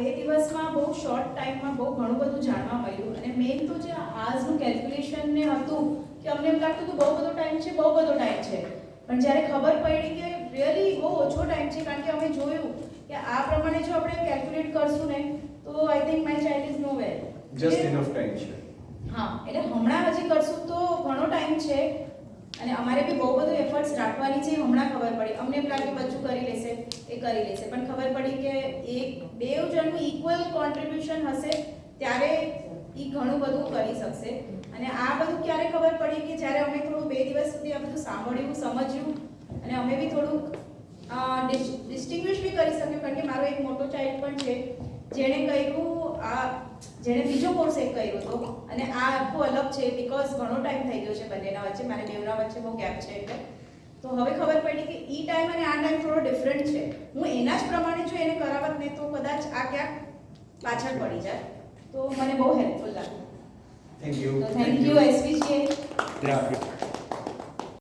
2 દિવસમાં બહુ શોર્ટ ટાઈમમાં બહુ ઘણું બધું જાણવા મળ્યું અને મેઇન તો જે આજનું કેલ્ક્યુલેશન ને હતું કે અમને એમ લાગતું હતું બહુ બધો ટાઈમ છે પણ જ્યારે ખબર પડી કે રિયલી બહુ ઓછો ટાઈમ છે કારણ કે અમે જોયું કે આ પ્રમાણે જો આપણે કેલ્ક્યુલેટ કરશું ને તો I think my child is nowhere just enough time છે. હા એટલે હમણાં હજી કરશું તો ઘણો ટાઈમ છે અને અમારે બી બહુ બધું એફર્ટ્સ રાખવાની છે. હમણાં ખબર પડી અમને એમ લાગે બચ્ચું કરી લેશે પણ ખબર પડી કે બે જણનું ઇક્વલ કોન્ટ્રીબ્યુશન હશે ત્યારે એ ઘણું બધું કરી શકશે. અને આ બધું ક્યારે ખબર પડી કે જ્યારે અમે થોડું 2 દિવસ સુધી આ બધું સાંભળ્યું સમજ્યું અને અમે બી થોડુંક ડિસ્ટિંગ્વિશ બી કરી શક્યું કારણ કે મારો એક મોટો ચાઇલ્ડ પણ છે જેણે બીજો કોર્સ એક કર્યો હતો અને આ આખું અલગ છે બીકોઝ ઘણો ટાઈમ થઈ ગયો છે બંનેના વચ્ચે મારે બેવના વચ્ચે બહુ ગેપ છે એટલે તો હવે ખબર પડી કે ઈ ટાઈમ અને આ ટાઈમ થોડો ડિફરન્ટ છે. હું એના જ પ્રમાણે જો એને કરાવત ને તો કદાચ આ ક્યાંક પાછળ પડી જાય તો મને બહુ હેલ્પફુલ લાગ્યું. Thank you. તો થેન્ક યુ એસવીજી. ગ્રાફિક